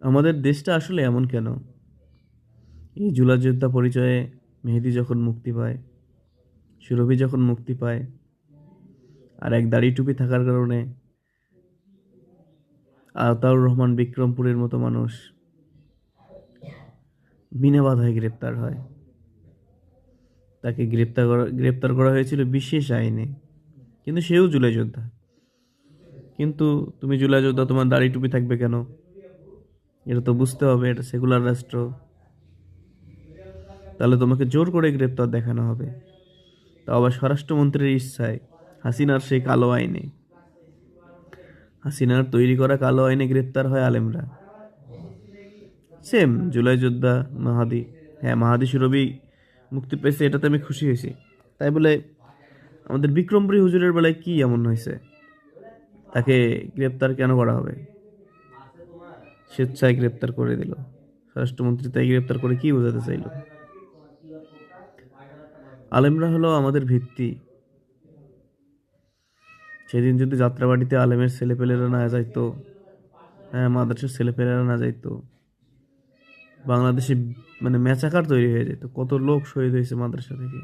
আমাদের দেশটা আসলে এমন কেন? এই জুলাই যোদ্ধা পরিচয়ে মেহেদী যখন মুক্তি পায়, সুরভি যখন মুক্তি পায়, আর এক দাড়ি টুপি থাকার কারণে আতাউর রহমান বিক্রমপুরের মতো মানুষ বিনা বাধায় গ্রেপ্তার হয়। তাকে গ্রেপ্তার করা হয়েছিল বিশেষ আইনে, কিন্তু সেও জুলাই যোদ্ধা। কিন্তু তুমি জুলাই যোদ্ধা, তোমার দাড়ি টুপি থাকবে কেন? এটা তো বুঝতে হবে, এটা সেকুলার রাষ্ট্র। তাহলে তোমাকে জোর করে গ্রেপ্তার দেখানো হবে, তাও আবার স্বরাষ্ট্রমন্ত্রীর ইচ্ছায়, হাসিনার সেই কালো আইনে। হাসিনার তৈরি করা কালো আইনে গ্রেপ্তার হয় আলেমরা। সেম জুলাই যোদ্ধা মাহাদি। হ্যাঁ, মাহাদি সুরভি মুক্তি পেয়েছে, এটাতে আমি খুশি হয়েছি। তাই বলে আমাদের বিক্রমপুরী হুজুরের বেলায় কি এমন হয়েছে? তাকে গ্রেপ্তার কেন করা হবে? স্বেচ্ছায় গ্রেপ্তার করে দিল স্বরাষ্ট্রমন্ত্রী। তাই গ্রেপ্তার করে কি বোঝাতে চাইলো? আলেমরা হলো আমাদের ভিত্তি। সেদিন যদি যাত্রাবাড়িতে আলেমের ছেলেপেলেরা না যাইতো, হ্যাঁ, মাদ্রাসার ছেলেপেলেরা না যাইতো, বাংলাদেশে মানে মেচাকার তৈরি হয়ে যেত। কত লোক শহীদ হয়েছে মাদ্রাসা থেকে।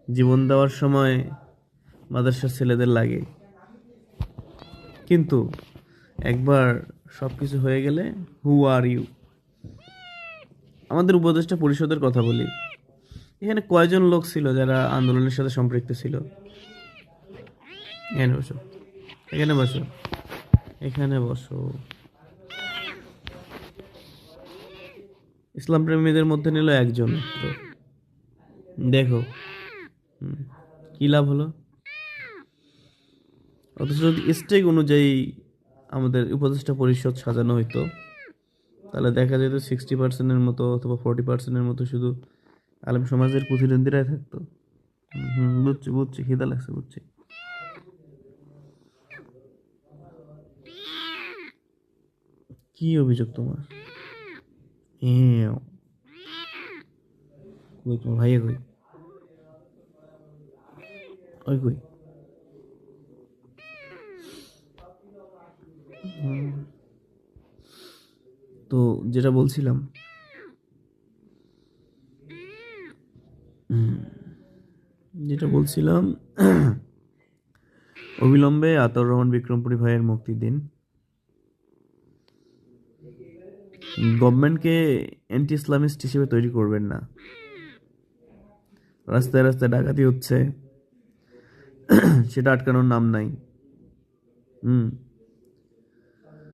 জীবন দেওয়ার সময় মাদ্রাসার ছেলেদের লাগে, কিন্তু একবার সবকিছু হয়ে গেলে হু আর ইউ? আমাদের উপদেষ্টা পরিষদের কথা বলি। এখানে কয়জন লোক ছিল যারা আন্দোলনের সাথে সম্পৃক্ত ছিল? এখানে বসো, এখানে বসো, এখানে বসো। ইসলাম প্রেমীদের মধ্যে নিল একজন মাত্র। দেখো, হুম, কি লাভ হলো? অথচ যদি স্টেক অনুযায়ী আমাদের উপদেষ্টা পরিষদ সাজানো হইতো, তাহলে দেখা যেত 60%-এর মতো অথবা 40%-এর মতো শুধু আলেম সমাজের প্রতিনিধিরাই থাকতো। বুঝছি বুঝছি, খিদা লাগছে, বুঝছি। কি অভিযোগ তোমার? হ্যাঁ, কই তোমার ভাইয়া কই? ওই কই? হুম, তো যেটা বলছিলাম, হুম, যেটা বলছিলাম, অবিলম্বে আতাউর রহমান বিক্রমপুরী ভাইয়ের মুক্তি দিন। গভর্নমেন্টকে অ্যান্টি ইসলামিস্ট হিসেবে তৈরি করবেন না। রাস্তায় রাস্তায় ডাকাতি হচ্ছে, সেটা আটকানোর নাম নাই। হুম,